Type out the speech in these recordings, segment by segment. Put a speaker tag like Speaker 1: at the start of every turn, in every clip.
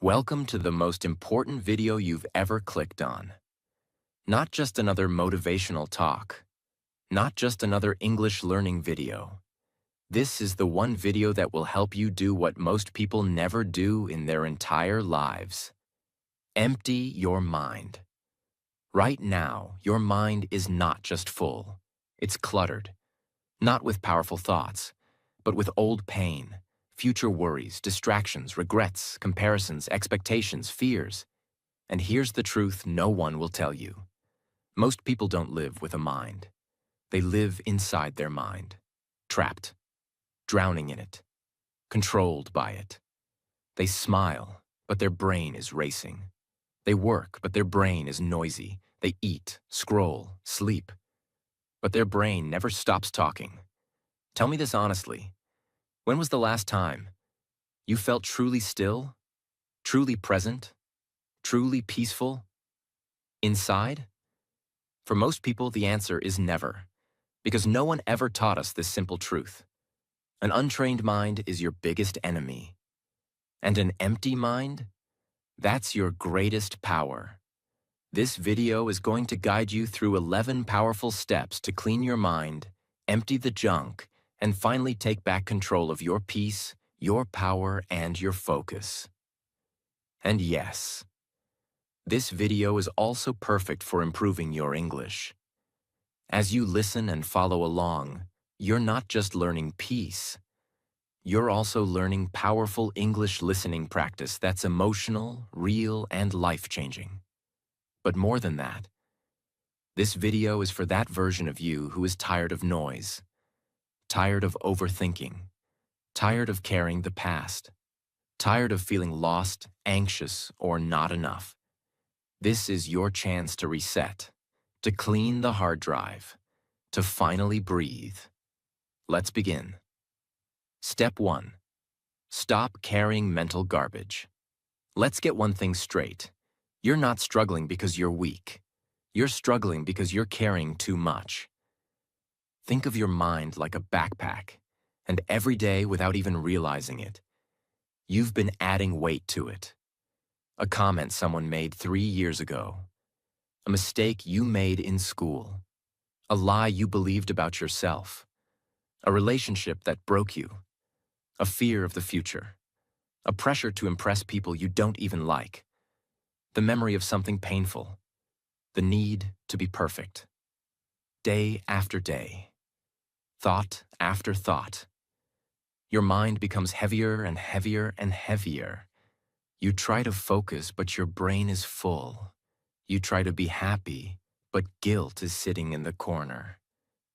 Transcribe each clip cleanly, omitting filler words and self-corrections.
Speaker 1: Welcome to the most important video you've ever clicked on. Not just another motivational talk. Not just another English learning video. This is the one video that will help you do what most people never do in their entire lives. Empty your mind. Right now, your mind is not just full. It's cluttered. Not with powerful thoughts, but with old pain, future worries, distractions, regrets, comparisons, expectations, fears. And here's the truth no one will tell you. Most people don't live with a mind. They live inside their mind, trapped, drowning in it, controlled by it. They smile, but their brain is racing. They work, but their brain is noisy. They eat, scroll, sleep, but their brain never stops talking. Tell me this honestly. When was the last time you felt truly still, truly present, truly peaceful? Inside? For most people, the answer is never, because no one ever taught us this simple truth. An untrained mind is your biggest enemy. And an empty mind? That's your greatest power. This video is going to guide you through 11 powerful steps to clean your mind, empty the junk, and finally take back control of your peace, your power, and your focus. And yes, this video is also perfect for improving your English. As you listen and follow along, you're not just learning peace. You're also learning powerful English listening practice that's emotional, real, and life-changing. But more than that, this video is for that version of you who is tired of noise, tired of overthinking, tired of carrying the past, tired of feeling lost, anxious, or not enough. This is your chance to reset, to clean the hard drive, to finally breathe. Let's begin. Step 1. Stop carrying mental garbage. Let's get one thing straight. You're not struggling because you're weak. You're struggling because you're carrying too much. Think of your mind like a backpack, and every day, without even realizing it, you've been adding weight to it. A comment someone made 3 years ago. A mistake you made in school. A lie you believed about yourself. A relationship that broke you. A fear of the future. A pressure to impress people you don't even like. The memory of something painful. The need to be perfect. Day after day. Thought after thought. Your mind becomes heavier and heavier and heavier. You try to focus, but your brain is full. You try to be happy, but guilt is sitting in the corner.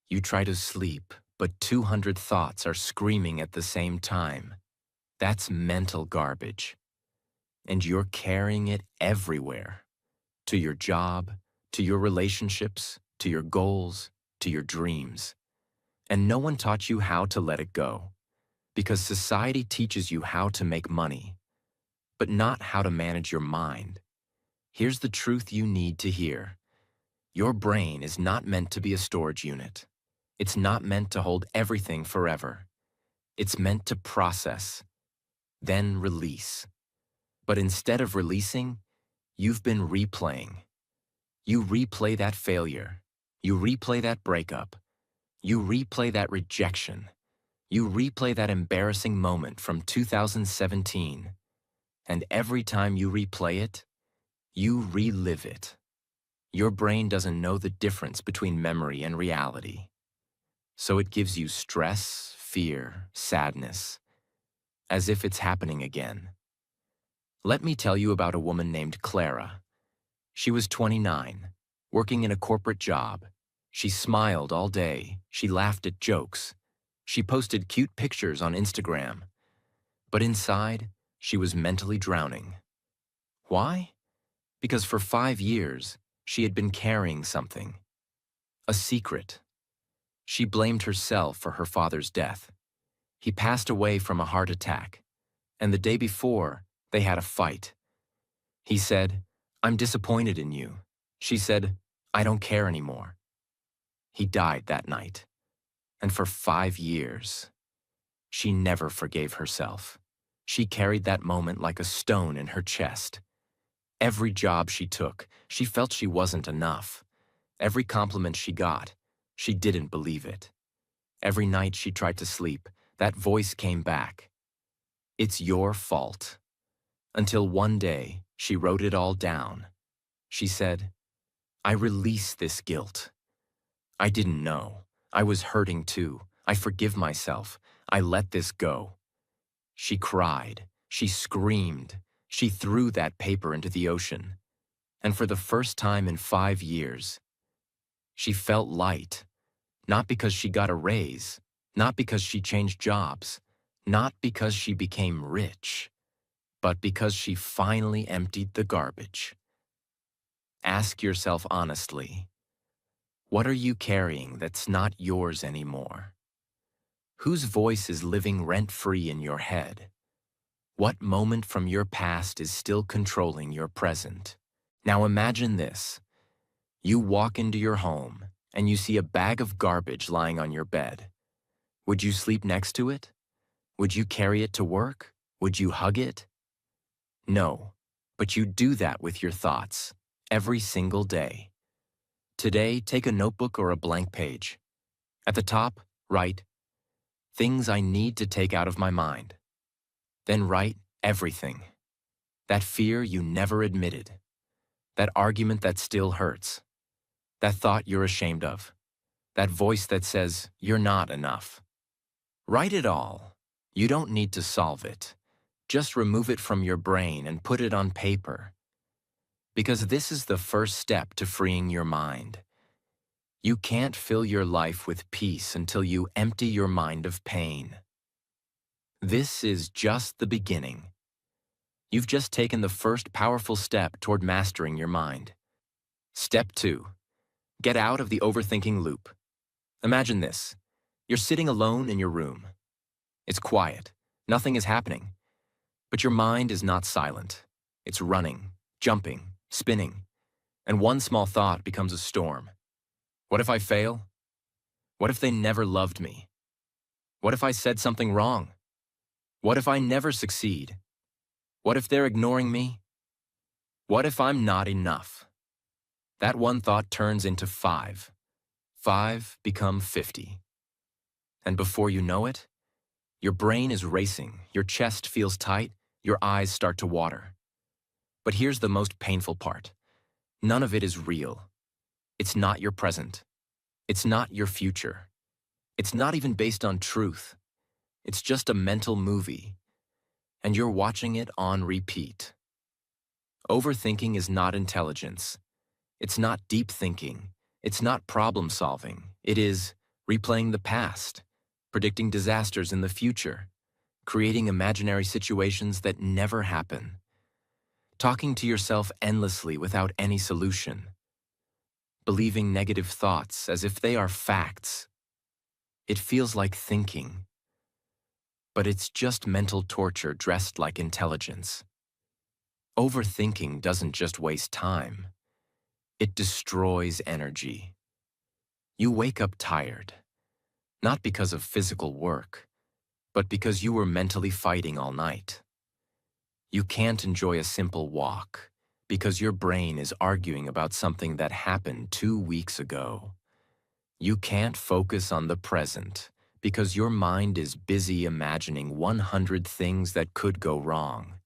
Speaker 1: You try to sleep, but 200 thoughts are screaming at the same time. That's mental garbage. And you're carrying it everywhere. To your job, to your relationships, to your goals, to your dreams. And no one taught you how to let it go. Because society teaches you how to make money, but not how to manage your mind. Here's the truth you need to hear. Your brain is not meant to be a storage unit. It's not meant to hold everything forever. It's meant to process, then release. But instead of releasing, you've been replaying. You replay that failure. You replay that breakup. You replay that rejection. You replay that embarrassing moment from 2017. And every time you replay it, you relive it. Your brain doesn't know the difference between memory and reality. So it gives you stress, fear, sadness, as if it's happening again. Let me tell you about a woman named Clara. She was 29, working in a corporate job. She smiled all day. She laughed at jokes. She posted cute pictures on Instagram. But inside, she was mentally drowning. Why? Because for 5 years, she had been carrying something. A secret. She blamed herself for her father's death. He passed away from a heart attack, and the day before, they had a fight. He said, "I'm disappointed in you." She said, "I don't care anymore." He died that night, and for 5 years, she never forgave herself. She carried that moment like a stone in her chest. Every job she took, she felt she wasn't enough. Every compliment she got, she didn't believe it. Every night she tried to sleep, that voice came back. It's your fault. Until one day, she wrote it all down. She said, I release this guilt. I didn't know. I was hurting too. I forgive myself. I let this go. She cried. She screamed. She threw that paper into the ocean. And for the first time in 5 years, she felt light. Not because she got a raise, not because she changed jobs, not because she became rich, but because she finally emptied the garbage. Ask yourself honestly, what are you carrying that's not yours anymore? Whose voice is living rent-free in your head? What moment from your past is still controlling your present? Now imagine this. You walk into your home and you see a bag of garbage lying on your bed. Would you sleep next to it? Would you carry it to work? Would you hug it? No, but you do that with your thoughts every single day. Today, take a notebook or a blank page. At the top, write, things I need to take out of my mind. Then write everything. That fear you never admitted. That argument that still hurts. That thought you're ashamed of. That voice that says you're not enough. Write it all. You don't need to solve it. Just remove it from your brain and put it on paper. Because this is the first step to freeing your mind. You can't fill your life with peace until you empty your mind of pain. This is just the beginning. You've just taken the first powerful step toward mastering your mind. Step 2. Get out of the overthinking loop. Imagine this. You're sitting alone in your room. It's quiet. Nothing is happening. But your mind is not silent. It's running, jumping, spinning. And one small thought becomes a storm. What if I fail? What if they never loved me? What if I said something wrong? What if I never succeed? What if they're ignoring me? What if I'm not enough? That one thought turns into 5. 5 become 50. And before you know it, your brain is racing, your chest feels tight, your eyes start to water. But here's the most painful part. None of it is real. It's not your present. It's not your future. It's not even based on truth. It's just a mental movie, and you're watching it on repeat. Overthinking is not intelligence. It's not deep thinking. It's not problem solving. It is replaying the past, predicting disasters in the future, creating imaginary situations that never happen, talking to yourself endlessly without any solution, believing negative thoughts as if they are facts. It feels like thinking, but it's just mental torture dressed like intelligence. Overthinking doesn't just waste time. It destroys energy. You wake up tired, not because of physical work, but because you were mentally fighting all night. You can't enjoy a simple walk because your brain is arguing about something that happened 2 weeks ago. You can't focus on the present because your mind is busy imagining 100 things that could go wrong.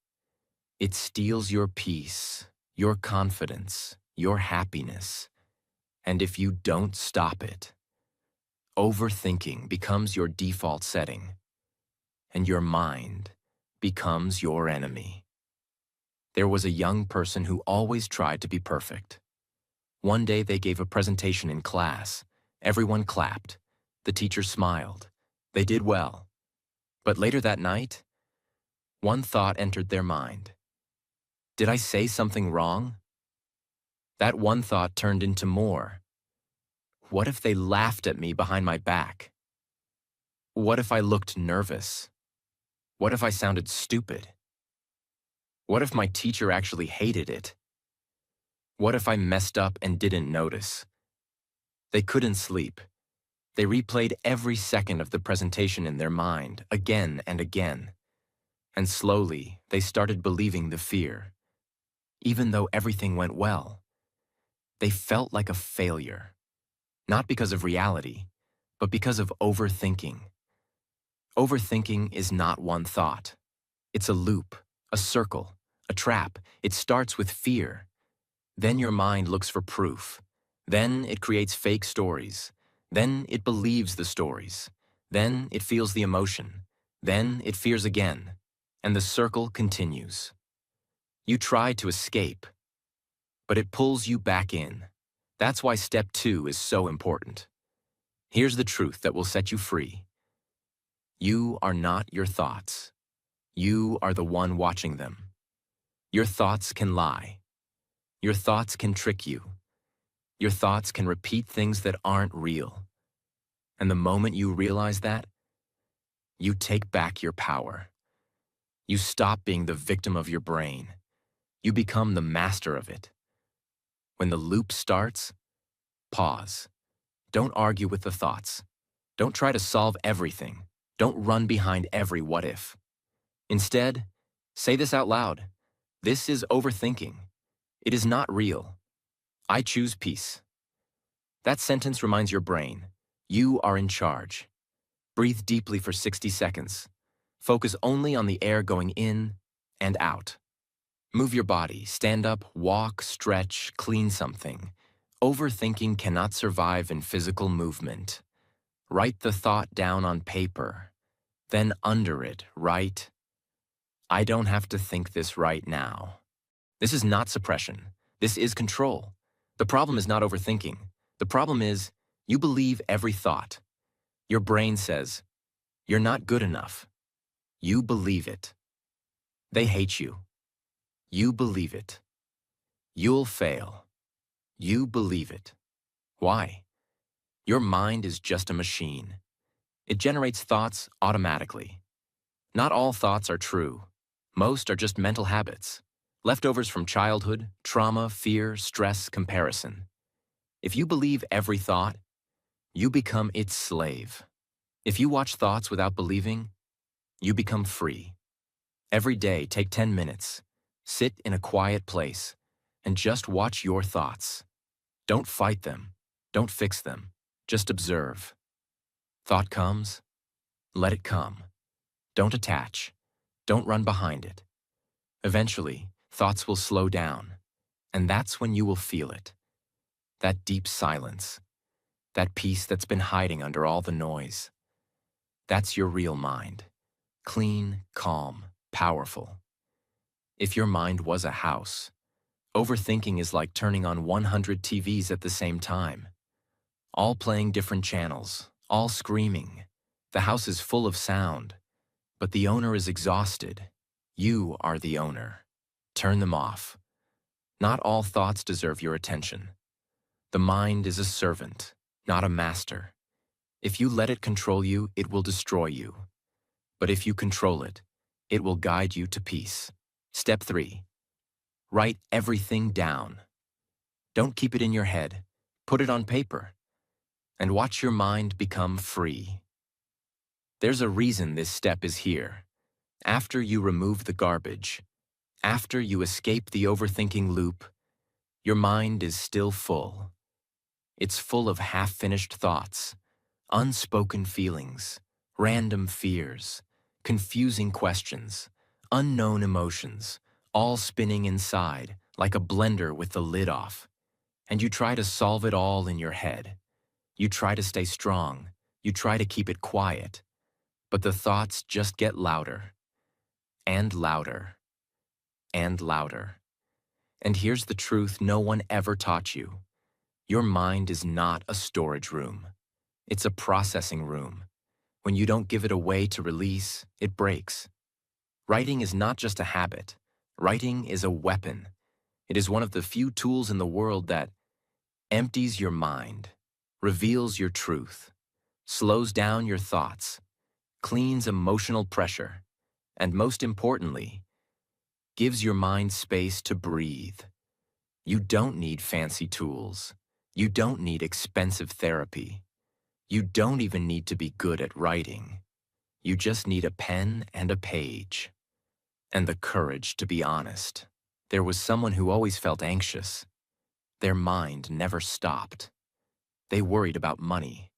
Speaker 1: It steals your peace, your confidence, your happiness. And if you don't stop it, overthinking becomes your default setting, and your mind becomes your enemy. There was a young person who always tried to be perfect. One day they gave a presentation in class. Everyone clapped. The teacher smiled. They did well. But later that night, one thought entered their mind. Did I say something wrong? That one thought turned into more. What if they laughed at me behind my back? What if I looked nervous? What if I sounded stupid? What if my teacher actually hated it? What if I messed up and didn't notice? They couldn't sleep. They replayed every second of the presentation in their mind, again and again. And slowly, they started believing the fear. Even though everything went well, they felt like a failure. Not because of reality, but because of overthinking. Overthinking is not one thought. It's a loop, a circle, a trap. It starts with fear. Then your mind looks for proof. Then it creates fake stories. Then it believes the stories. Then it feels the emotion. Then it fears again. And the circle continues. You try to escape, but it pulls you back in. That's why step 2 is so important. Here's the truth that will set you free. You are not your thoughts. You are the one watching them. Your thoughts can lie. Your thoughts can trick you. Your thoughts can repeat things that aren't real. And the moment you realize that, you take back your power. You stop being the victim of your brain. You become the master of it. When the loop starts, pause. Don't argue with the thoughts. Don't try to solve everything. Don't run behind every what if. Instead, say this out loud. This is overthinking. It is not real. I choose peace. That sentence reminds your brain, you are in charge. Breathe deeply for 60 seconds. Focus only on the air going in and out. Move your body, stand up, walk, stretch, clean something. Overthinking cannot survive in physical movement. Write the thought down on paper. Then under it, write, I don't have to think this right now. This is not suppression. This is control. The problem is not overthinking. The problem is you believe every thought. Your brain says, you're not good enough. You believe it. They hate you. You believe it. You'll fail. You believe it. Why? Your mind is just a machine. It generates thoughts automatically. Not all thoughts are true. Most are just mental habits. Leftovers from childhood, trauma, fear, stress, comparison. If you believe every thought, you become its slave. If you watch thoughts without believing, you become free. Every day, take 10 minutes. Sit in a quiet place and just watch your thoughts. Don't fight them. Don't fix them. Just observe. Thought comes, let it come. Don't attach. Don't run behind it. Eventually, thoughts will slow down, and that's when you will feel it. That deep silence. That peace that's been hiding under all the noise. That's your real mind. Clean, calm, powerful. If your mind was a house, overthinking is like turning on 100 TVs at the same time. All playing different channels, all screaming. The house is full of sound, but the owner is exhausted. You are the owner. Turn them off. Not all thoughts deserve your attention. The mind is a servant, not a master. If you let it control you, it will destroy you. But if you control it, it will guide you to peace. Step 3. Write everything down. Don't keep it in your head. Put it on paper. And watch your mind become free. There's a reason this step is here. After you remove the garbage, after you escape the overthinking loop, your mind is still full. It's full of half-finished thoughts, unspoken feelings, random fears, confusing questions, unknown emotions, all spinning inside like a blender with the lid off. And you try to solve it all in your head. You try to stay strong. You try to keep it quiet. But the thoughts just get louder and louder and louder. And here's the truth no one ever taught you. Your mind is not a storage room. It's a processing room. When you don't give it a way to release, it breaks. Writing is not just a habit. Writing is a weapon. It is one of the few tools in the world that empties your mind, reveals your truth, slows down your thoughts, cleans emotional pressure, and most importantly, gives your mind space to breathe. You don't need fancy tools. You don't need expensive therapy. You don't even need to be good at writing. You just need a pen and a page. and the courage to be honest. There was someone who always felt anxious. Their mind never stopped. They worried about money.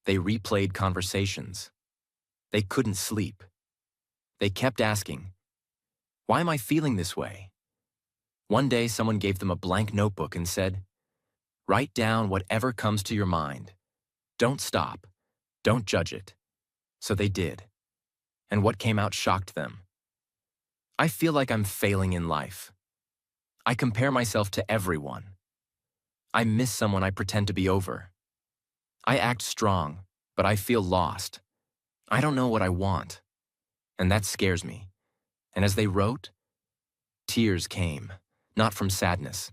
Speaker 1: They replayed conversations. They couldn't sleep. They kept asking, "Why am I feeling this way?" One day, someone gave them a blank notebook and said, "Write down whatever comes to your mind. Don't stop. Don't judge it." So they did. And what came out shocked them. "I feel like I'm failing in life. I compare myself to everyone. I miss someone I pretend to be over. I act strong, but I feel lost. I don't know what I want. And that scares me." And as they wrote, tears came, not from sadness,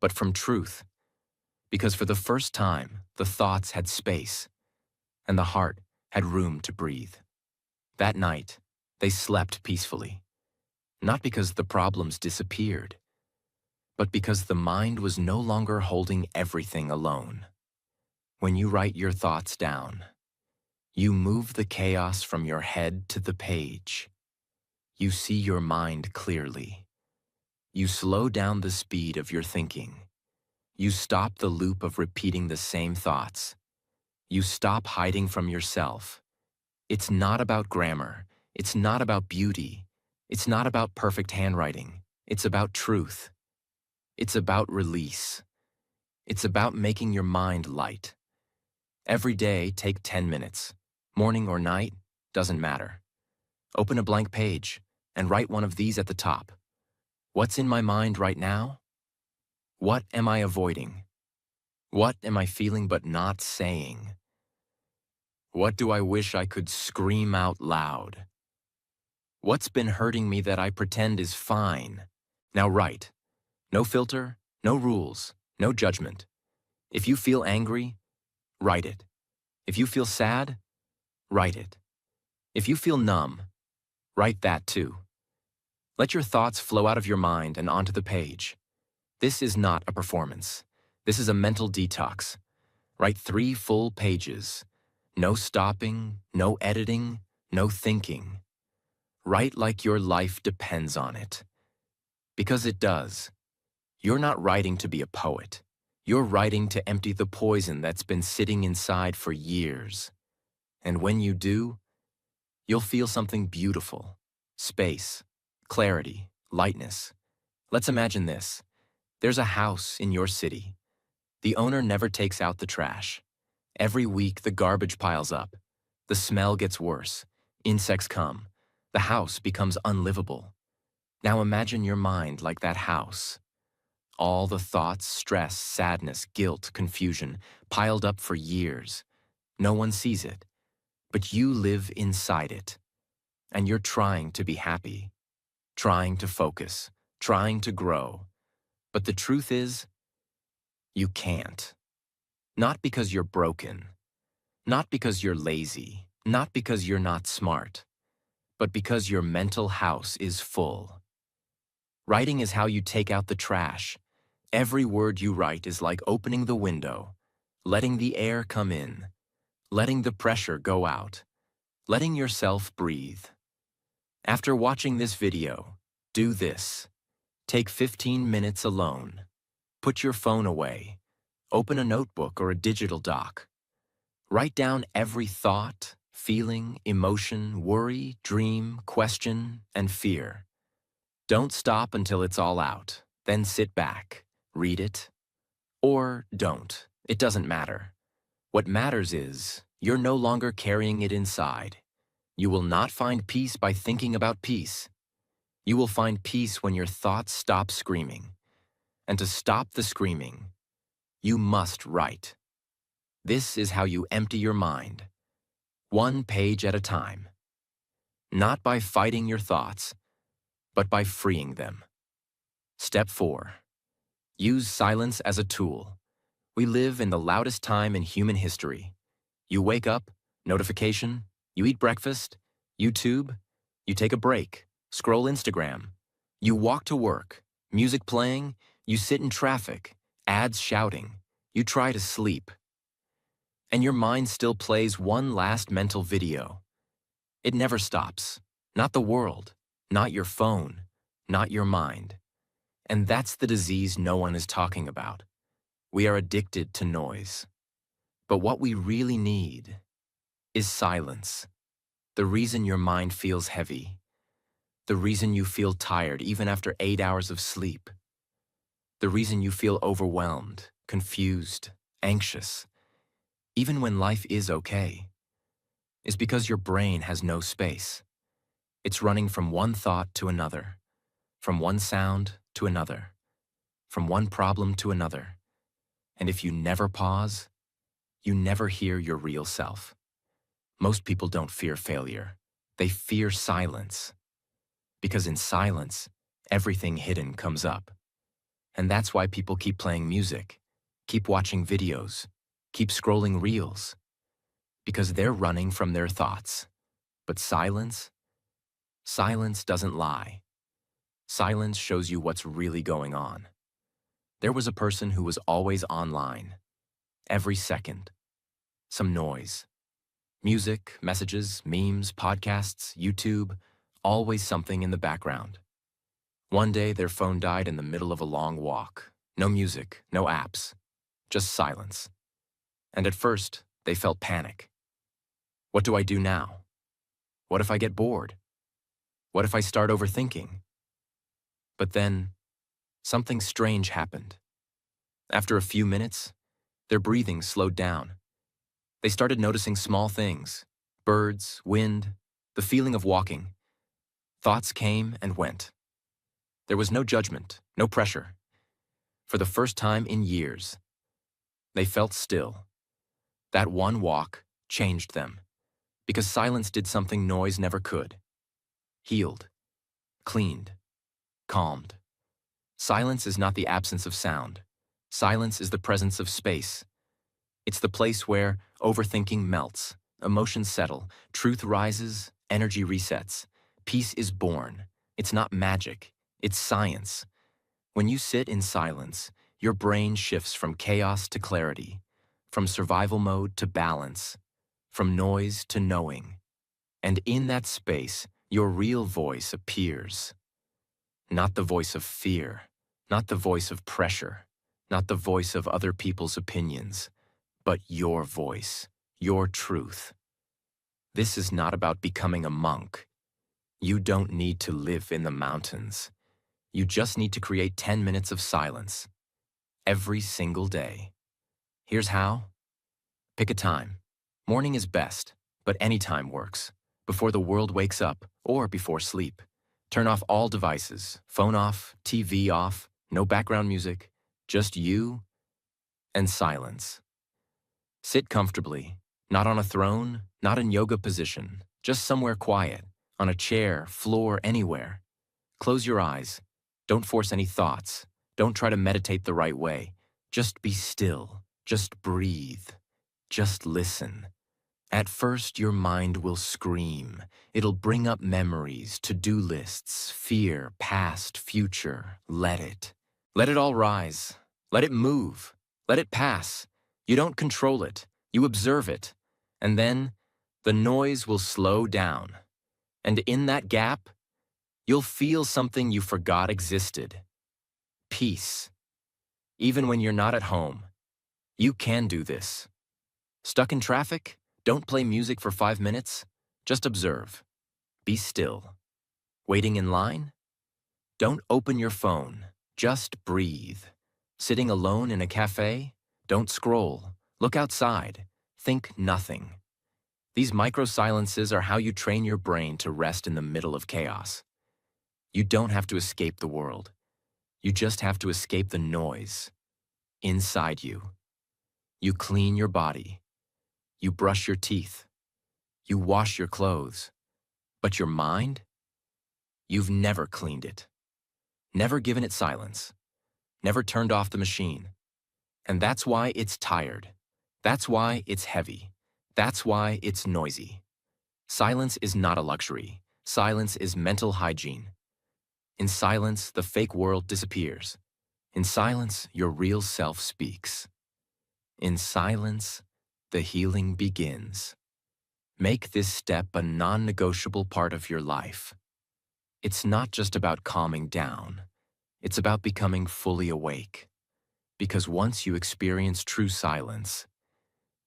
Speaker 1: but from truth. Because for the first time, the thoughts had space, and the heart had room to breathe. That night, they slept peacefully, not because the problems disappeared, but because the mind was no longer holding everything alone. When you write your thoughts down, you move the chaos from your head to the page. You see your mind clearly. You slow down the speed of your thinking. You stop the loop of repeating the same thoughts. You stop hiding from yourself. It's not about grammar. It's not about beauty. It's not about perfect handwriting. It's about truth. It's about release. It's about making your mind light. Every day, take 10 minutes. Morning or night, doesn't matter. Open a blank page and write one of these at the top. What's in my mind right now? What am I avoiding? What am I feeling but not saying? What do I wish I could scream out loud? What's been hurting me that I pretend is fine? Now write. No filter, no rules, no judgment. If you feel angry, write it. If you feel sad, write it. If you feel numb, write that too. Let your thoughts flow out of your mind and onto the page. This is not a performance. This is a mental detox. Write 3 full pages. No stopping, no editing, no thinking. Write like your life depends on it. Because it does. You're not writing to be a poet. You're writing to empty the poison that's been sitting inside for years. And when you do, you'll feel something beautiful. Space, clarity, lightness. Let's imagine this. There's a house in your city. The owner never takes out the trash. Every week, the garbage piles up. The smell gets worse. Insects come. The house becomes unlivable. Now imagine your mind like that house. All the thoughts, stress, sadness, guilt, confusion, piled up for years. No one sees it, but you live inside it. And you're trying to be happy, trying to focus, trying to grow. But the truth is, you can't. Not because you're broken, not because you're lazy, not because you're not smart, but because your mental house is full. Writing is how you take out the trash. Every word you write is like opening the window, letting the air come in, letting the pressure go out, letting yourself breathe. After watching this video, do this. Take 15 minutes alone. Put your phone away. Open a notebook or a digital doc. Write down every thought, feeling, emotion, worry, dream, question, and fear. Don't stop until it's all out. Then sit back, read it, or don't. It doesn't matter. What matters is you're no longer carrying it inside. You will not find peace by thinking about peace. You will find peace when your thoughts stop screaming. And to stop the screaming, you must write. This is how you empty your mind, 1 page at a time. Not by fighting your thoughts, but by freeing them. Step 4. Use silence as a tool. We live in the loudest time in human history. You wake up, notification, you eat breakfast, YouTube, you take a break, scroll Instagram, you walk to work, music playing, you sit in traffic, ads shouting, you try to sleep. And your mind still plays one last mental video. It never stops. Not the world. not your phone, not your mind. And that's the disease no one is talking about. We are addicted to noise. But what we really need is silence. The reason your mind feels heavy, the reason you feel tired even after 8 hours of sleep, the reason you feel overwhelmed, confused, anxious, even when life is okay, is because your brain has no space. It's running from one thought to another, from one sound to another, from one problem to another. And if you never pause, you never hear your real self. Most people don't fear failure. They fear silence. Because in silence, everything hidden comes up. And that's why people keep playing music, keep watching videos, keep scrolling reels. Because they're running from their thoughts. But silence doesn't lie. Silence shows you what's really going on. There was a person who was always online. Every second. Some noise. Music, messages, memes, podcasts, YouTube, always something in the background. One day, their phone died in the middle of a long walk. No music, no apps, just silence. And at first, they felt panic. What do I do now? What if I get bored? What if I start overthinking? But then, something strange happened. After a few minutes, their breathing slowed down. They started noticing small things, birds, wind, the feeling of walking. Thoughts came and went. There was no judgment, no pressure. For the first time in years, they felt still. That one walk changed them, because silence did something noise never could. Healed, cleaned, calmed. Silence is not the absence of sound. Silence is the presence of space. It's the place where overthinking melts, emotions settle, truth rises, energy resets. Peace is born. It's not magic, it's science. When you sit in silence, your brain shifts from chaos to clarity, from survival mode to balance, from noise to knowing. And in that space, your real voice appears. Not the voice of fear, not the voice of pressure, not the voice of other people's opinions, but your voice, your truth. This is not about becoming a monk. You don't need to live in the mountains. You just need to create 10 minutes of silence every single day. Here's how. Pick a time. Morning is best, but any time works. Before the world wakes up or before sleep. Turn off all devices, phone off, TV off, no background music, just you and silence. Sit comfortably, not on a throne, not in yoga position, just somewhere quiet, on a chair, floor, anywhere. Close your eyes. Don't force any thoughts. Don't try to meditate the right way. Just be still. Just breathe. Just listen. At first, your mind will scream. It'll bring up memories, to-do lists, fear, past, future. Let it. Let it all rise. Let it move. Let it pass. You don't control it. You observe it. And then, the noise will slow down. And in that gap, you'll feel something you forgot existed. Peace. Even when you're not at home, you can do this. Stuck in traffic? Don't play music for 5 minutes. Just observe. Be still. Waiting in line? Don't open your phone. Just breathe. Sitting alone in a cafe? Don't scroll. Look outside. Think nothing. These micro-silences are how you train your brain to rest in the middle of chaos. You don't have to escape the world. You just have to escape the noise inside you. You clean your body. You brush your teeth. You wash your clothes. But your mind? You've never cleaned it. Never given it silence. Never turned off the machine. And that's why it's tired. That's why it's heavy. That's why it's noisy. Silence is not a luxury. Silence is mental hygiene. In silence, the fake world disappears. In silence, your real self speaks. In silence, the healing begins. Make this step a non-negotiable part of your life. It's not just about calming down. It's about becoming fully awake. Because once you experience true silence,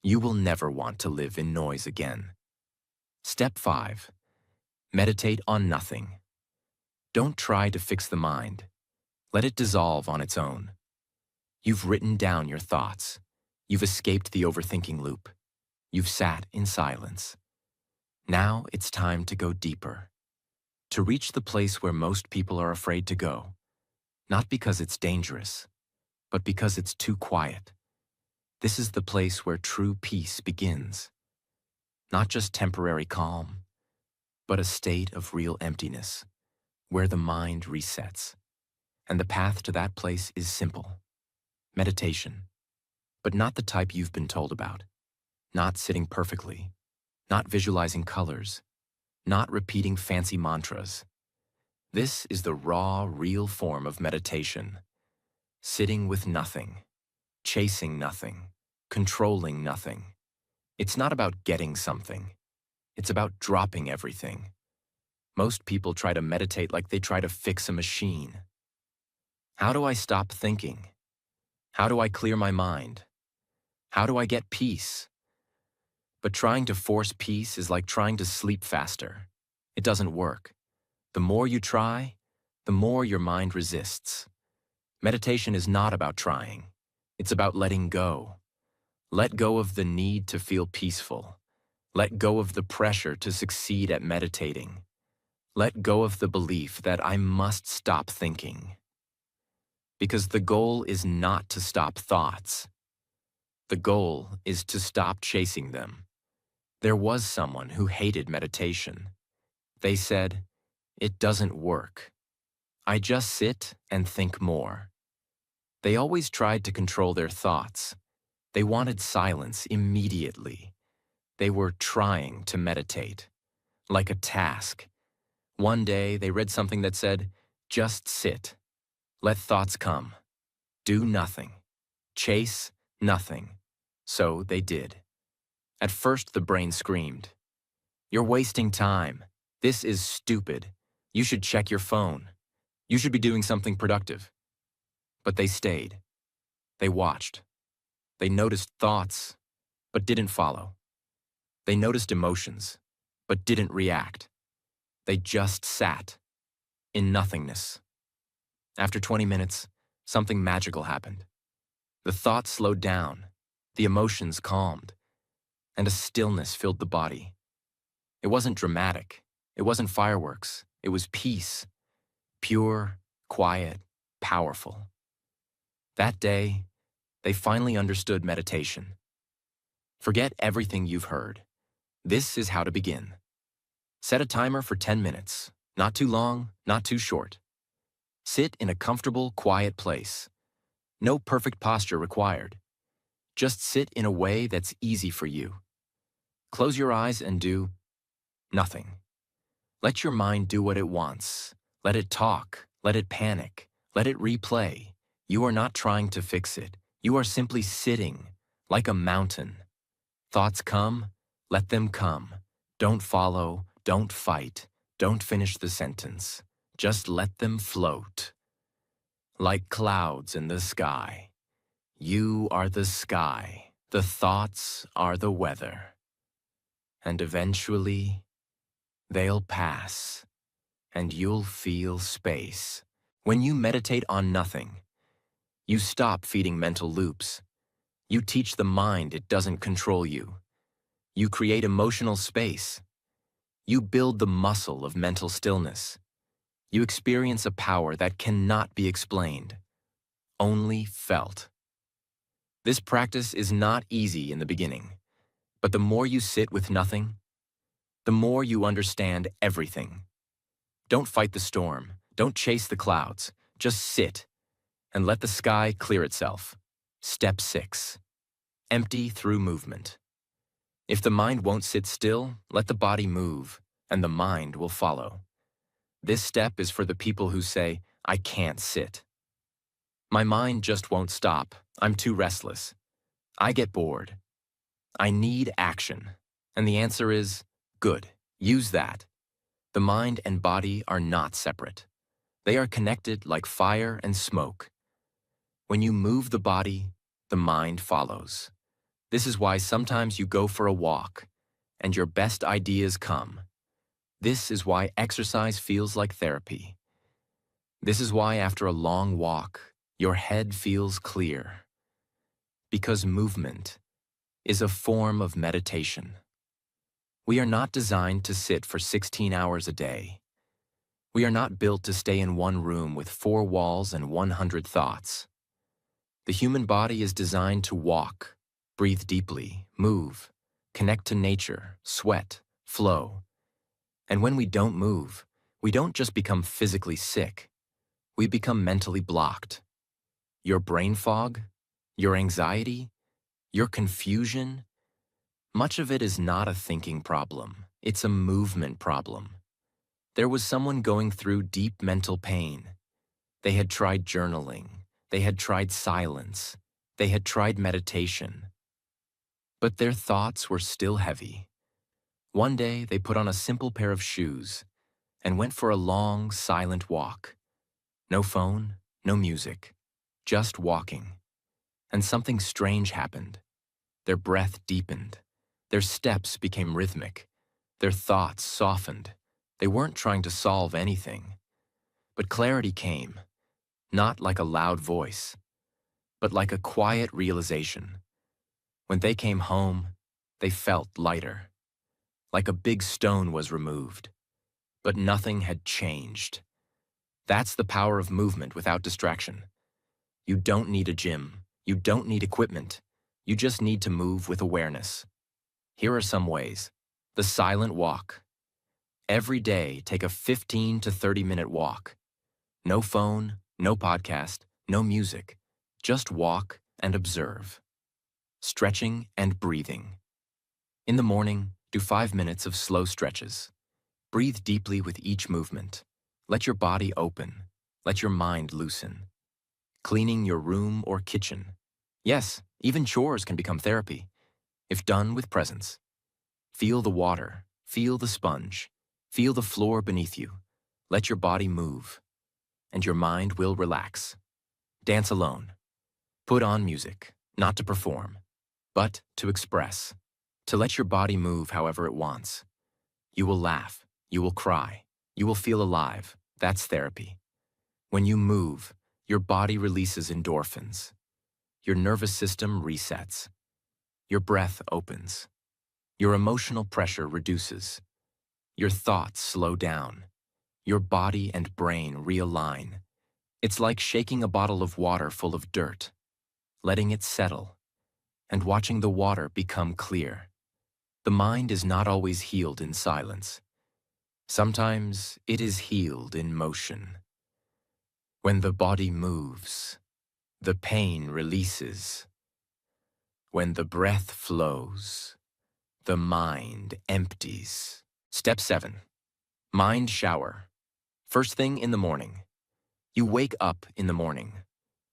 Speaker 1: you will never want to live in noise again. Step 5. Meditate on nothing. Don't try to fix the mind. Let it dissolve on its own. You've written down your thoughts. You've escaped the overthinking loop. You've sat in silence. Now it's time to go deeper. To reach the place where most people are afraid to go. Not because it's dangerous, but because it's too quiet. This is the place where true peace begins. Not just temporary calm, but a state of real emptiness, where the mind resets. And the path to that place is simple. Meditation. But not the type you've been told about. Not sitting perfectly. Not visualizing colors. Not repeating fancy mantras. This is the raw, real form of meditation. Sitting with nothing. Chasing nothing. Controlling nothing. It's not about getting something. It's about dropping everything. Most people try to meditate like they try to fix a machine. How do I stop thinking? How do I clear my mind? How do I get peace? But trying to force peace is like trying to sleep faster. It doesn't work. The more you try, the more your mind resists. Meditation is not about trying. It's about letting go. Let go of the need to feel peaceful. Let go of the pressure to succeed at meditating. Let go of the belief that I must stop thinking. Because the goal is not to stop thoughts. The goal is to stop chasing them. There was someone who hated meditation. They said, "It doesn't work. I just sit and think more." They always tried to control their thoughts. They wanted silence immediately. They were trying to meditate, like a task. One day they read something that said, "Just sit. Let thoughts come. Do nothing. Chase nothing." So they did. At first the brain screamed, "You're wasting time. This is stupid. You should check your phone. You should be doing something productive." But they stayed. They watched. They noticed thoughts, but didn't follow. They noticed emotions, but didn't react. They just sat in nothingness. After 20 minutes, something magical happened. The thoughts slowed down, the emotions calmed, and a stillness filled the body. It wasn't dramatic. It wasn't fireworks. It was peace. Pure, quiet, powerful. That day, they finally understood meditation. Forget everything you've heard. This is how to begin. Set a timer for 10 minutes. Not too long, not too short. Sit in a comfortable, quiet place. No perfect posture required. Just sit in a way that's easy for you. Close your eyes and do nothing. Let your mind do what it wants. Let it talk. Let it panic. Let it replay. You are not trying to fix it. You are simply sitting, like a mountain. Thoughts come, let them come. Don't follow, don't fight, don't finish the sentence. Just let them float. Like clouds in the sky. You are the sky. The thoughts are the weather. And eventually, they'll pass, and you'll feel space. When you meditate on nothing, you stop feeding mental loops. You teach the mind it doesn't control you. You create emotional space. You build the muscle of mental stillness. You experience a power that cannot be explained, only felt. This practice is not easy in the beginning, but the more you sit with nothing, the more you understand everything. Don't fight the storm. Don't chase the clouds. Just sit and let the sky clear itself. Step 6. Empty through movement. If the mind won't sit still, let the body move, and the mind will follow. This step is for the people who say, "I can't sit. My mind just won't stop. I'm too restless. I get bored. I need action." And the answer is, good. Use that. The mind and body are not separate. They are connected like fire and smoke. When you move the body, the mind follows. This is why sometimes you go for a walk, and your best ideas come. This is why exercise feels like therapy. This is why after a long walk, your head feels clear. Because movement is a form of meditation. We are not designed to sit for 16 hours a day. We are not built to stay in one room with 4 walls and 100 thoughts. The human body is designed to walk, breathe deeply, move, connect to nature, sweat, flow. And when we don't move, we don't just become physically sick. We become mentally blocked. Your brain fog, your anxiety, your confusion, much of it is not a thinking problem. It's a movement problem. There was someone going through deep mental pain. They had tried journaling. They had tried silence. They had tried meditation. But their thoughts were still heavy. One day, they put on a simple pair of shoes and went for a long, silent walk. No phone, no music, just walking. And something strange happened. Their breath deepened. Their steps became rhythmic. Their thoughts softened. They weren't trying to solve anything. But clarity came, not like a loud voice, but like a quiet realization. When they came home, they felt lighter, like a big stone was removed. But nothing had changed. That's the power of movement without distraction. You don't need a gym. You don't need equipment. You just need to move with awareness. Here are some ways. The silent walk. Every day, take a 15 to 30-minute walk. No phone, no podcast, no music. Just walk and observe. Stretching and breathing. In the morning, do 5 minutes of slow stretches. Breathe deeply with each movement. Let your body open. Let your mind loosen. Cleaning your room or kitchen. Yes, even chores can become therapy, if done with presence. Feel the water. Feel the sponge. Feel the floor beneath you. Let your body move, and your mind will relax. Dance alone. Put on music, not to perform, but to express, to let your body move however it wants. You will laugh. You will cry. You will feel alive. That's therapy. When you move, your body releases endorphins. Your nervous system resets. Your breath opens. Your emotional pressure reduces. Your thoughts slow down. Your body and brain realign. It's like shaking a bottle of water full of dirt, letting it settle, and watching the water become clear. The mind is not always healed in silence. Sometimes it is healed in motion. When the body moves, the pain releases. When the breath flows, the mind empties. Step 7. Mind shower. First thing in the morning. You wake up in the morning.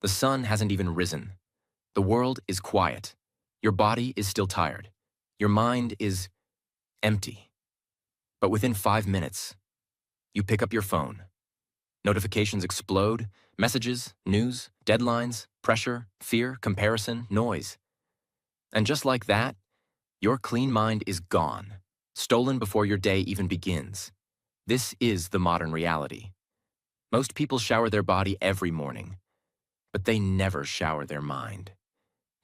Speaker 1: The sun hasn't even risen. The world is quiet. Your body is still tired. Your mind is empty. But within 5 minutes, you pick up your phone. Notifications explode, messages, news, deadlines, pressure, fear, comparison, noise. And just like that, your clean mind is gone, stolen before your day even begins. This is the modern reality. Most people shower their body every morning, but they never shower their mind.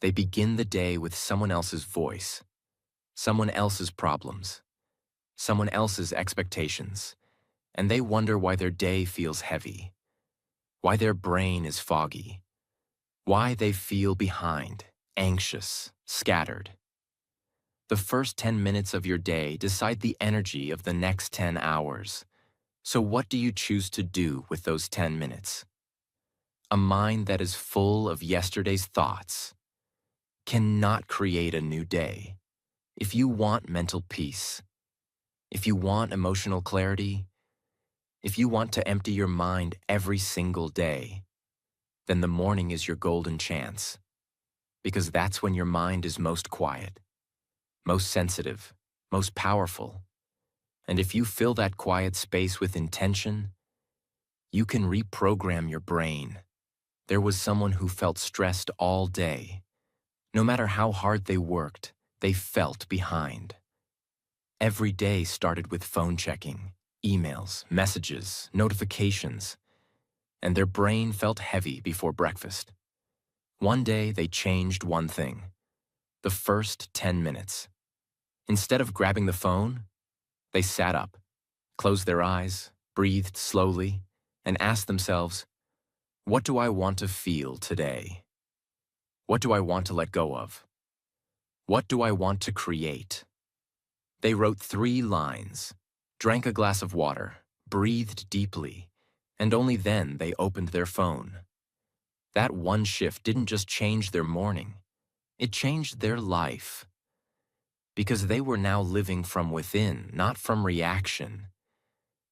Speaker 1: They begin the day with someone else's voice, someone else's problems, someone else's expectations, and they wonder why their day feels heavy, why their brain is foggy, why they feel behind, anxious, scattered. The first 10 minutes of your day decide the energy of the next 10 hours. So what do you choose to do with those 10 minutes? A mind that is full of yesterday's thoughts cannot create a new day. If you want mental peace, if you want emotional clarity, if you want to empty your mind every single day, then the morning is your golden chance, because that's when your mind is most quiet, most sensitive, most powerful. And if you fill that quiet space with intention, you can reprogram your brain. There was someone who felt stressed all day. No matter how hard they worked, they felt behind. Every day started with phone checking, emails, messages, notifications, and their brain felt heavy before breakfast. One day they changed one thing: the first 10 minutes. Instead of grabbing the phone, they sat up, closed their eyes, breathed slowly, and asked themselves, what do I want to feel today? What do I want to let go of? What do I want to create? They wrote 3 lines, drank a glass of water, breathed deeply, and only then they opened their phone. That one shift didn't just change their morning, it changed their life. Because they were now living from within, not from reaction.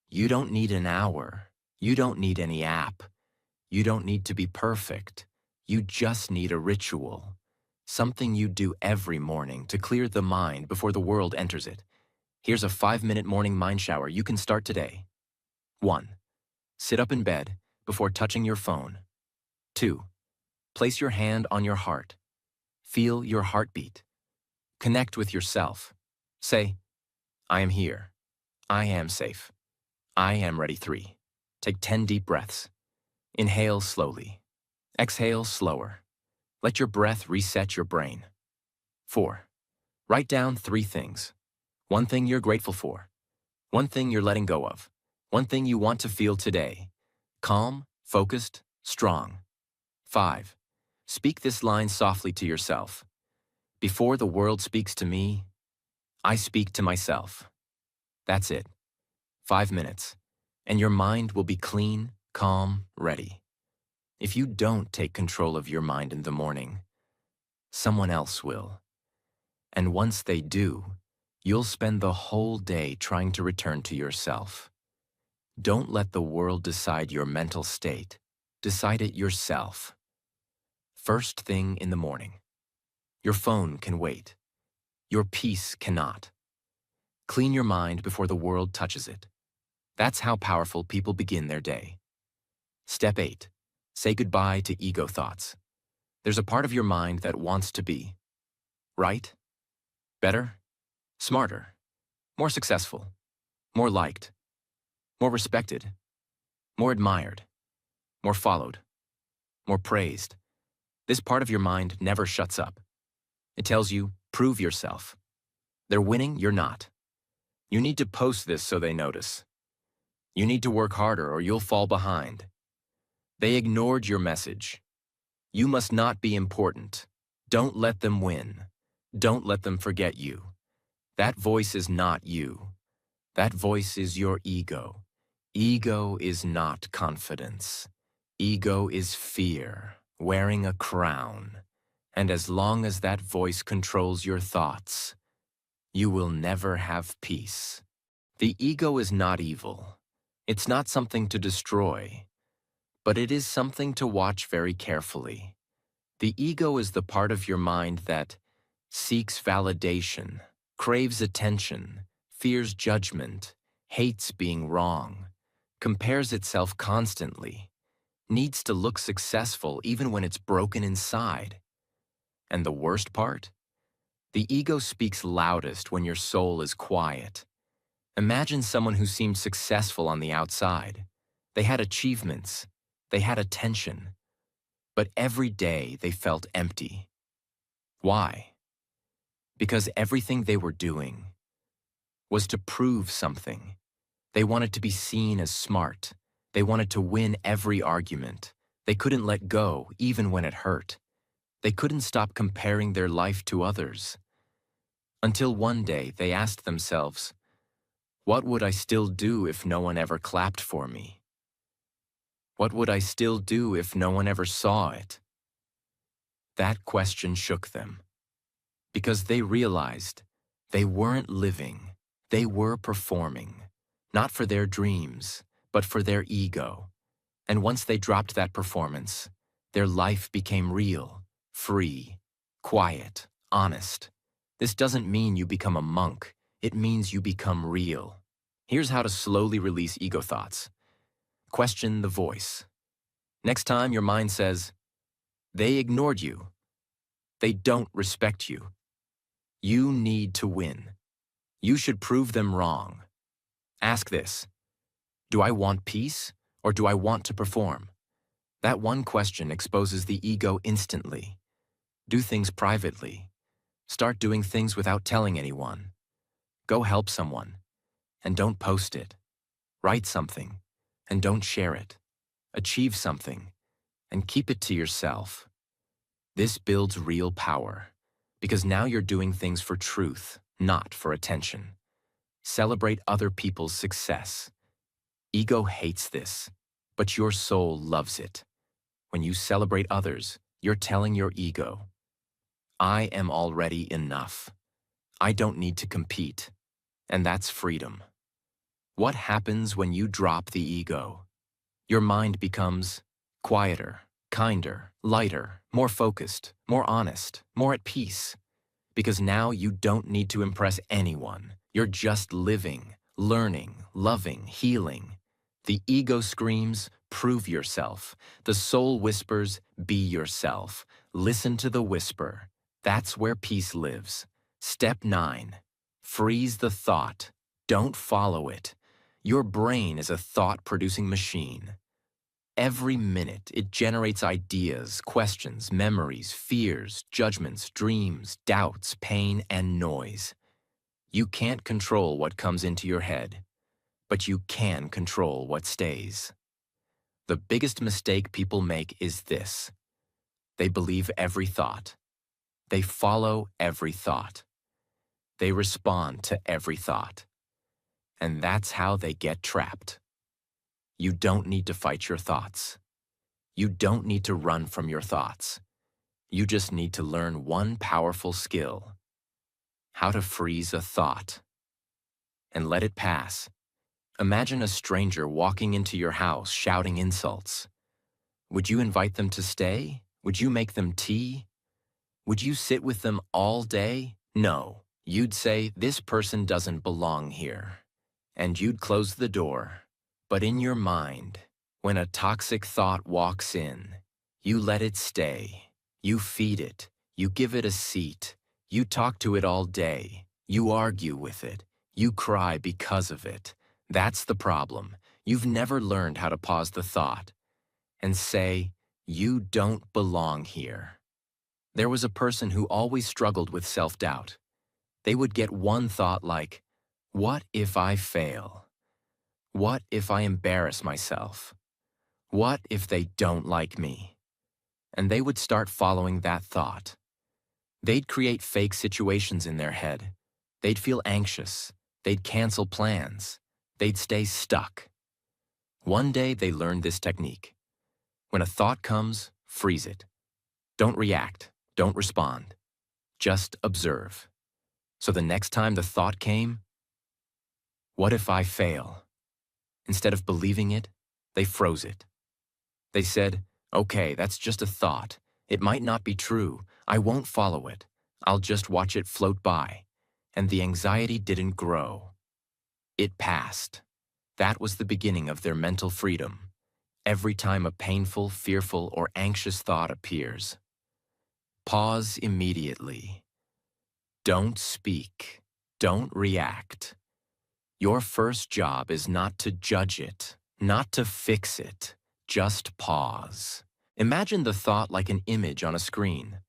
Speaker 1: You don't need an hour. You don't need any app. You don't need to be perfect. You just need a ritual. Something you do every morning to clear the mind before the world enters it. Here's a 5-minute morning mind shower you can start today. 1. Sit up in bed before touching your phone. 2. Place your hand on your heart. Feel your heartbeat. Connect with yourself. Say, I am here. I am safe. I am ready. 3. Take 10 deep breaths. Inhale slowly. Exhale slower. Let your breath reset your brain. 4. Write down 3 things. 1 thing you're grateful for. 1 thing you're letting go of. 1 thing you want to feel today. Calm, focused, strong. 5. Speak this line softly to yourself. Before the world speaks to me, I speak to myself. That's it. 5 minutes, and your mind will be clean, calm, ready. If you don't take control of your mind in the morning, someone else will. And once they do, you'll spend the whole day trying to return to yourself. Don't let the world decide your mental state. Decide it yourself. First thing in the morning. Your phone can wait. Your peace cannot. Clean your mind before the world touches it. That's how powerful people begin their day. Step 8. Say goodbye to ego thoughts. There's a part of your mind that wants to be right, better, smarter, more successful, more liked, more respected, more admired, more followed, more praised. This part of your mind never shuts up. It tells you, prove yourself. They're winning, you're not. You need to post this so they notice. You need to work harder or you'll fall behind. They ignored your message. You must not be important. Don't let them win. Don't let them forget you. That voice is not you. That voice is your ego. Ego is not confidence. Ego is fear, wearing a crown. And as long as that voice controls your thoughts, you will never have peace. The ego is not evil. It's not something to destroy, but it is something to watch very carefully. The ego is the part of your mind that seeks validation, craves attention, fears judgment, hates being wrong, compares itself constantly, needs to look successful even when it's broken inside. And the worst part? The ego speaks loudest when your soul is quiet. Imagine someone who seemed successful on the outside. They had achievements. They had attention. But every day they felt empty. Why? Because everything they were doing was to prove something. They wanted to be seen as smart. They wanted to win every argument. They couldn't let go even when it hurt. They couldn't stop comparing their life to others. Until one day they asked themselves, what would I still do if no one ever clapped for me? What would I still do if no one ever saw it? That question shook them, because they realized they weren't living, they were performing, not for their dreams, but for their ego. And once they dropped that performance, their life became real, free, quiet, honest. This doesn't mean you become a monk, it means you become real. Here's how to slowly release ego thoughts. Question the voice. Next time your mind says, they ignored you, they don't respect you, you need to win, you should prove them wrong. Ask this: do I want peace or do I want to perform? That one question exposes the ego instantly. Do things privately. Start doing things without telling anyone. Go help someone, and don't post it. Write something, and don't share it. Achieve something, and keep it to yourself. This builds real power, because now you're doing things for truth, not for attention. Celebrate other people's success. Ego hates this, but your soul loves it. When you celebrate others, you're telling your ego, I am already enough. I don't need to compete. And that's freedom. What happens when you drop the ego? Your mind becomes quieter, kinder, lighter, more focused, more honest, more at peace. Because now you don't need to impress anyone. You're just living, learning, loving, healing. The ego screams, prove yourself. The soul whispers, be yourself. Listen to the whisper. That's where peace lives. Step 9. Freeze the thought. Don't follow it. Your brain is a thought-producing machine. Every minute, it generates ideas, questions, memories, fears, judgments, dreams, doubts, pain, and noise. You can't control what comes into your head, but you can control what stays. The biggest mistake people make is this: they believe every thought. They follow every thought. They respond to every thought. And that's how they get trapped. You don't need to fight your thoughts. You don't need to run from your thoughts. You just need to learn one powerful skill: how to freeze a thought and let it pass. Imagine a stranger walking into your house shouting insults. Would you invite them to stay? Would you make them tea? Would you sit with them all day? No. You'd say, this person doesn't belong here. And you'd close the door. But in your mind, when a toxic thought walks in, you let it stay. You feed it. You give it a seat. You talk to it all day. You argue with it. You cry because of it. That's the problem. You've never learned how to pause the thought and say, you don't belong here. There was a person who always struggled with self-doubt. They would get one thought like, what if I fail? What if I embarrass myself? What if they don't like me? And they would start following that thought. They'd create fake situations in their head. They'd feel anxious. They'd cancel plans. They'd stay stuck. One day they learned this technique. When a thought comes, freeze it. Don't react. Don't respond. Just observe. So the next time the thought came, what if I fail? Instead of believing it, they froze it. They said, okay, that's just a thought. It might not be true. I won't follow it. I'll just watch it float by. And the anxiety didn't grow. It passed. That was the beginning of their mental freedom. Every time a painful, fearful, or anxious thought appears, pause immediately. Don't speak. Don't react. Your first job is not to judge it, not to fix it. Just pause. Imagine the thought like an image on a screen.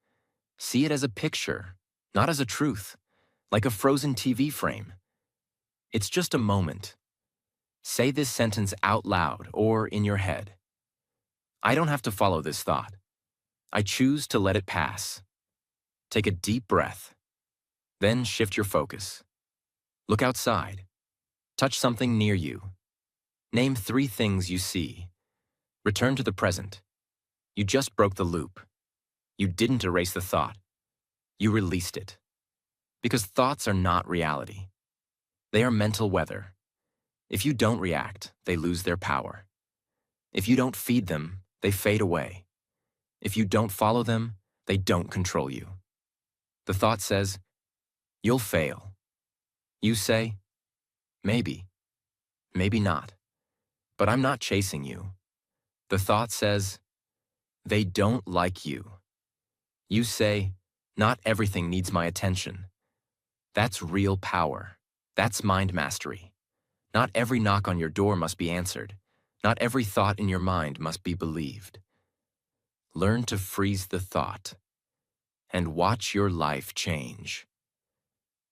Speaker 1: See it as a picture, not as a truth, like a frozen TV frame. It's just a moment. Say this sentence out loud or in your head. I don't have to follow this thought. I choose to let it pass. Take a deep breath. Then shift your focus. Look outside. Touch something near you. Name 3 things you see. Return to the present. You just broke the loop. You didn't erase the thought. You released it. Because thoughts are not reality. They are mental weather. If you don't react, they lose their power. If you don't feed them, they fade away. If you don't follow them, they don't control you. The thought says, you'll fail. You say, maybe. Maybe not. But I'm not chasing you. The thought says, they don't like you. You say, not everything needs my attention. That's real power. That's mind mastery. Not every knock on your door must be answered. Not every thought in your mind must be believed. Learn to freeze the thought and watch your life change.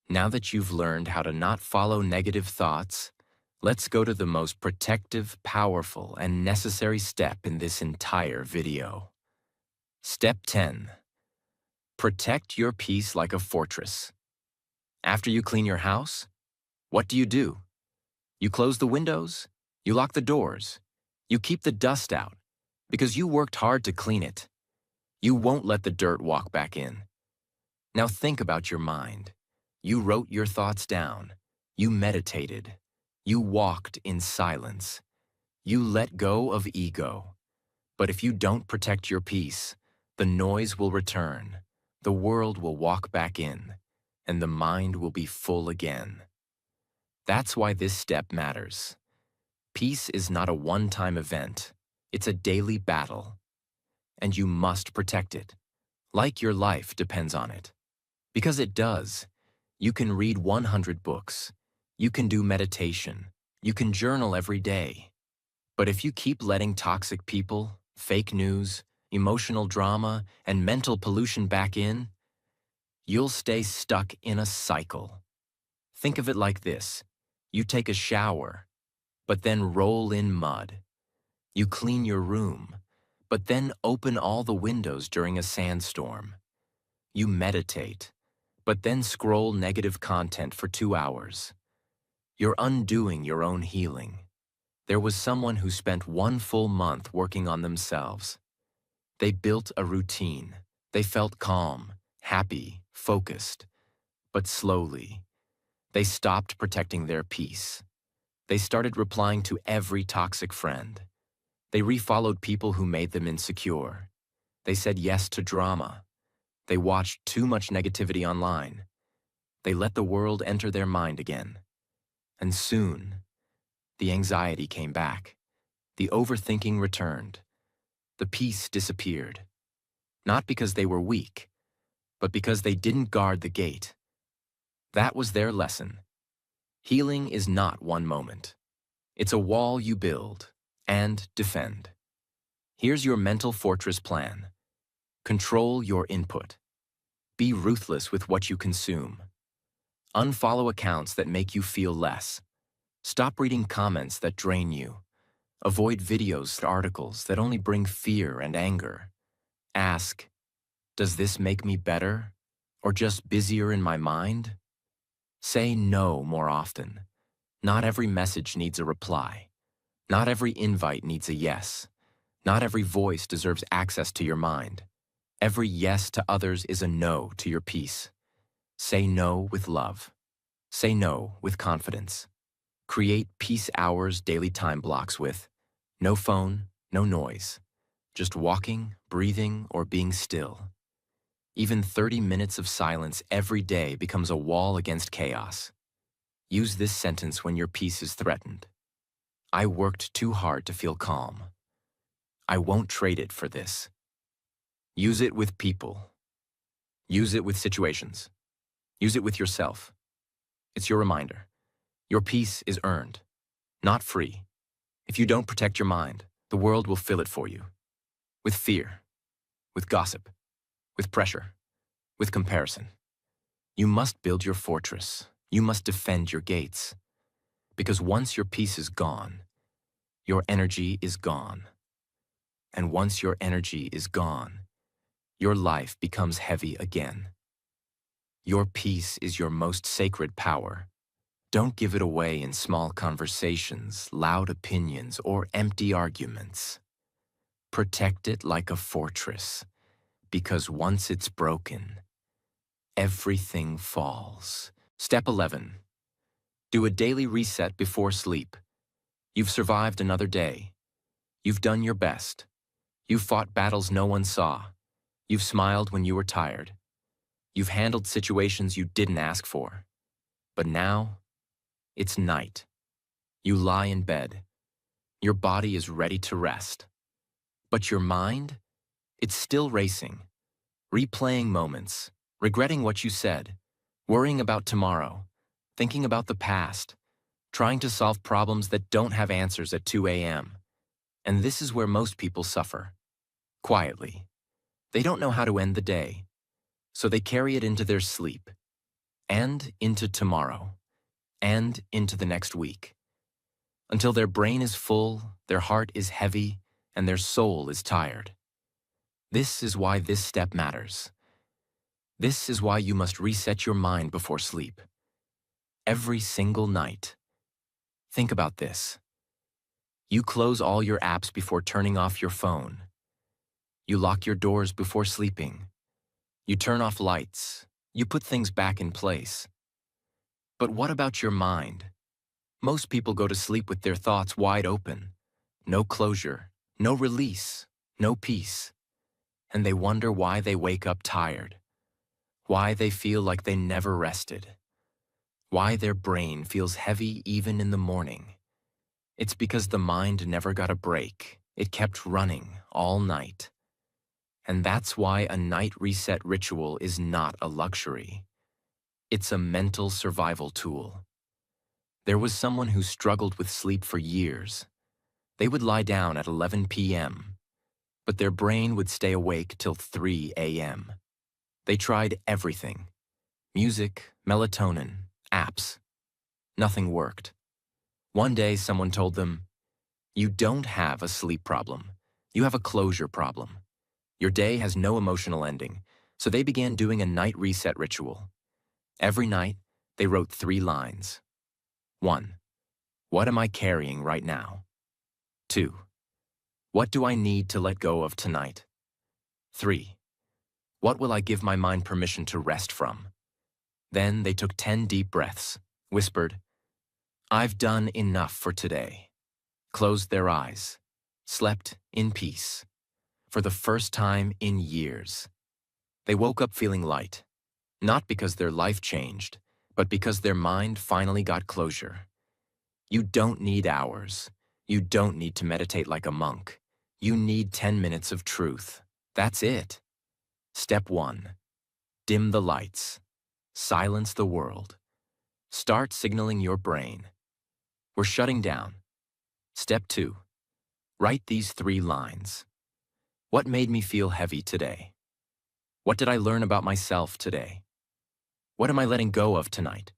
Speaker 1: Now that you've learned how to not follow negative thoughts, let's go to the most protective, powerful, and necessary step in this entire video. Step 10. Protect your peace like a fortress. After you clean your house, what do? You close the windows, you lock the doors, you keep the dust out, because you worked hard to clean it. You won't let the dirt walk back in. Now think about your mind. You wrote your thoughts down. You meditated. You walked in silence. You let go of ego. But if you don't protect your peace, the noise will return, the world will walk back in, and the mind will be full again. That's why this step matters. Peace is not a one-time event. It's a daily battle. And you must protect it, like your life depends on it. Because it does. You can read 100 books. You can do meditation. You can journal every day. But if you keep letting toxic people, fake news, emotional drama, and mental pollution back in, you'll stay stuck in a cycle. Think of it like this. You take a shower, but then roll in mud. You clean your room, but then open all the windows during a sandstorm. You meditate, but then scroll negative content for 2 hours. You're undoing your own healing. There was someone who spent 1 full month working on themselves. They built a routine. They felt calm, happy, focused. But slowly, they stopped protecting their peace. They started replying to every toxic friend. They refollowed people who made them insecure. They said yes to drama. They watched too much negativity online. They let the world enter their mind again. And soon, the anxiety came back. The overthinking returned. The peace disappeared. Not because they were weak, but because they didn't guard the gate. That was their lesson. Healing is not one moment. It's a wall you build and defend. Here's your mental fortress plan. Control your input. Be ruthless with what you consume. Unfollow accounts that make you feel less. Stop reading comments that drain you. Avoid videos and articles that only bring fear and anger. Ask, does this make me better or just busier in my mind? Say no more often. Not every message needs a reply. Not every invite needs a yes. Not every voice deserves access to your mind. Every yes to others is a no to your peace. Say no with love. Say no with confidence. Create peace hours daily time blocks with no phone, no noise. Just walking, breathing, or being still. Even 30 minutes of silence every day becomes a wall against chaos. Use this sentence when your peace is threatened. I worked too hard to feel calm. I won't trade it for this. Use it with people. Use it with situations. Use it with yourself. It's your reminder. Your peace is earned, not free. If you don't protect your mind, the world will fill it for you. With fear, with gossip, with pressure, with comparison. You must build your fortress. You must defend your gates. Because once your peace is gone, your energy is gone. And once your energy is gone, your life becomes heavy again. Your peace is your most sacred power. Don't give it away in small conversations, loud opinions, or empty arguments. Protect it like a fortress, because once it's broken, everything falls. Step 11. Do a daily reset before sleep. You've survived another day. You've done your best. You've fought battles no one saw. You've smiled when you were tired. You've handled situations you didn't ask for. But now, it's night. You lie in bed. Your body is ready to rest. But your mind? It's still racing, replaying moments, regretting what you said, worrying about tomorrow, thinking about the past, trying to solve problems that don't have answers at 2 a.m. And this is where most people suffer. Quietly. They don't know how to end the day, so they carry it into their sleep, and into tomorrow, and into the next week, until their brain is full, their heart is heavy, and their soul is tired. This is why this step matters. This is why you must reset your mind before sleep. Every single night. Think about this. You close all your apps before turning off your phone. You lock your doors before sleeping. You turn off lights. You put things back in place. But what about your mind? Most people go to sleep with their thoughts wide open. No closure, no release, no peace. And they wonder why they wake up tired. Why they feel like they never rested. Why their brain feels heavy even in the morning. It's because the mind never got a break. It kept running all night. And that's why a night reset ritual is not a luxury. It's a mental survival tool. There was someone who struggled with sleep for years. They would lie down at 11 p.m., but their brain would stay awake till 3 a.m. They tried everything. Music, melatonin, apps. Nothing worked. One day someone told them, "You don't have a sleep problem. You have a closure problem. Your day has no emotional ending." So they began doing a night reset ritual. Every night, they wrote 3 lines. 1. What am I carrying right now? 2. What do I need to let go of tonight? 3. What will I give my mind permission to rest from? Then they took 10 deep breaths, whispered, "I've done enough for today," closed their eyes, slept in peace. For the first time in years. They woke up feeling light, not because their life changed, but because their mind finally got closure. You don't need hours. You don't need to meditate like a monk. You need 10 minutes of truth. That's it. Step 1. Dim the lights. Silence the world. Start signaling your brain. We're shutting down. Step 2. Write these 3 lines. What made me feel heavy today? What did I learn about myself today? What am I letting go of tonight?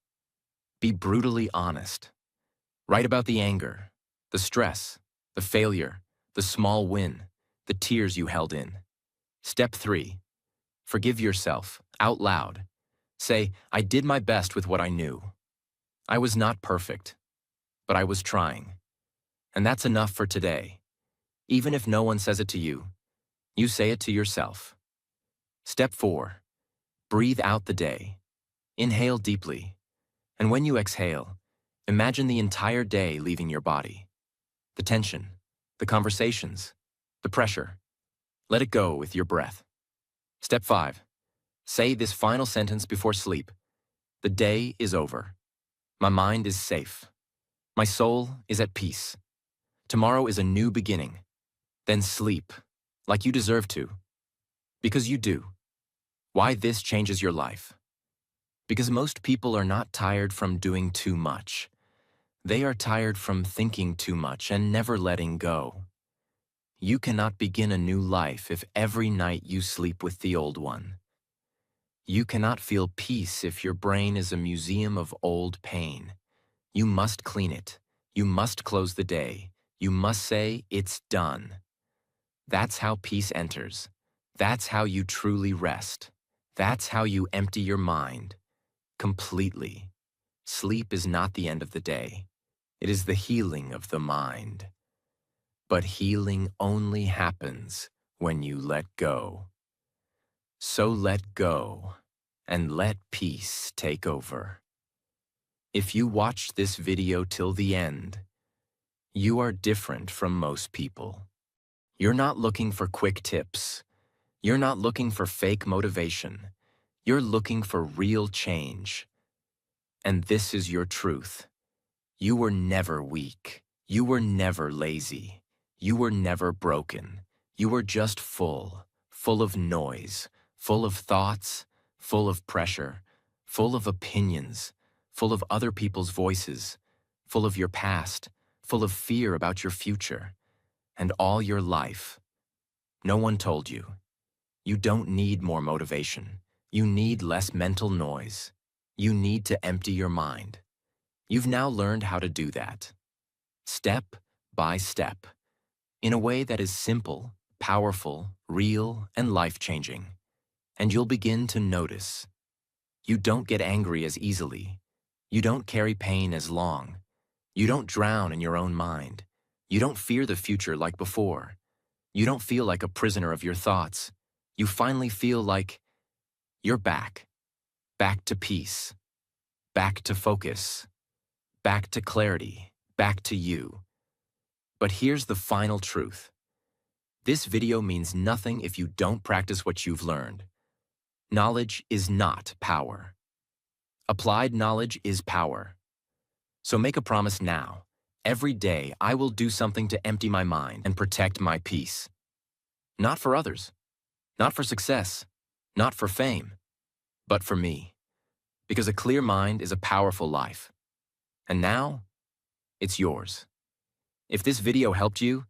Speaker 1: Be brutally honest. Write about the anger, the stress, the failure, the small win, the tears you held in. Step 3. Forgive yourself, out loud. Say, "I did my best with what I knew. I was not perfect, but I was trying." And that's enough for today. Even if no one says it to you, you say it to yourself. Step 4. Breathe out the day. Inhale deeply. And when you exhale, imagine the entire day leaving your body. The tension, the conversations, the pressure. Let it go with your breath. Step 5. Say this final sentence before sleep. The day is over. My mind is safe. My soul is at peace. Tomorrow is a new beginning. Then sleep, like you deserve to. Because you do. Why this changes your life? Because most people are not tired from doing too much. They are tired from thinking too much and never letting go. You cannot begin a new life if every night you sleep with the old one. You cannot feel peace if your brain is a museum of old pain. You must clean it. You must close the day. You must say, "It's done." That's how peace enters. That's how you truly rest. That's how you empty your mind. Completely. Sleep is not the end of the day. It is the healing of the mind. But healing only happens when you let go. So let go and let peace take over. If you watched this video till the end, you are different from most people. You're not looking for quick tips. You're not looking for fake motivation. You're looking for real change. And this is your truth. You were never weak. You were never lazy. You were never broken. You were just full of noise, full of thoughts, full of pressure, full of opinions, full of other people's voices, full of your past, full of fear about your future, and all your life. No one told you. You don't need more motivation. You need less mental noise. You need to empty your mind. You've now learned how to do that, step by step, in a way that is simple, powerful, real, and life-changing. And you'll begin to notice. You don't get angry as easily. You don't carry pain as long. You don't drown in your own mind. You don't fear the future like before. You don't feel like a prisoner of your thoughts. You finally feel like you're back to peace, back to focus, back to clarity, back to you. But here's the final truth. This video means nothing if you don't practice what you've learned. Knowledge is not power. Applied knowledge is power. So make a promise now. Every day I will do something to empty my mind and protect my peace. Not for others, not for success, not for fame, but for me. Because a clear mind is a powerful life. And now, it's yours. If this video helped you,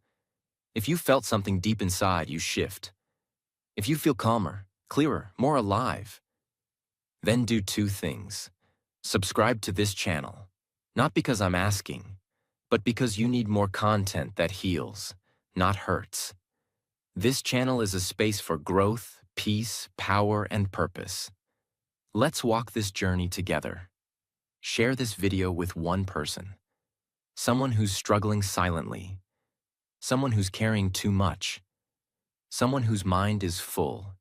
Speaker 1: if you felt something deep inside you shift, if you feel calmer, clearer, more alive, then do two things. Subscribe to this channel, not because I'm asking, but because you need more content that heals, not hurts. This channel is a space for growth, peace, power, and purpose. Let's walk this journey together. Share this video with one person, someone who's struggling silently, someone who's carrying too much, someone whose mind is full.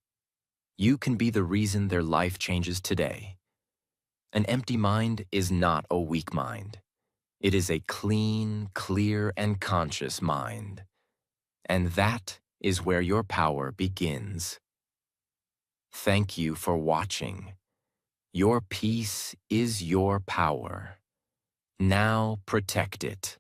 Speaker 1: You can be the reason their life changes today. An empty mind is not a weak mind. It is a clean, clear, and conscious mind. And that is where your power begins. Thank you for watching. Your peace is your power. Now protect it.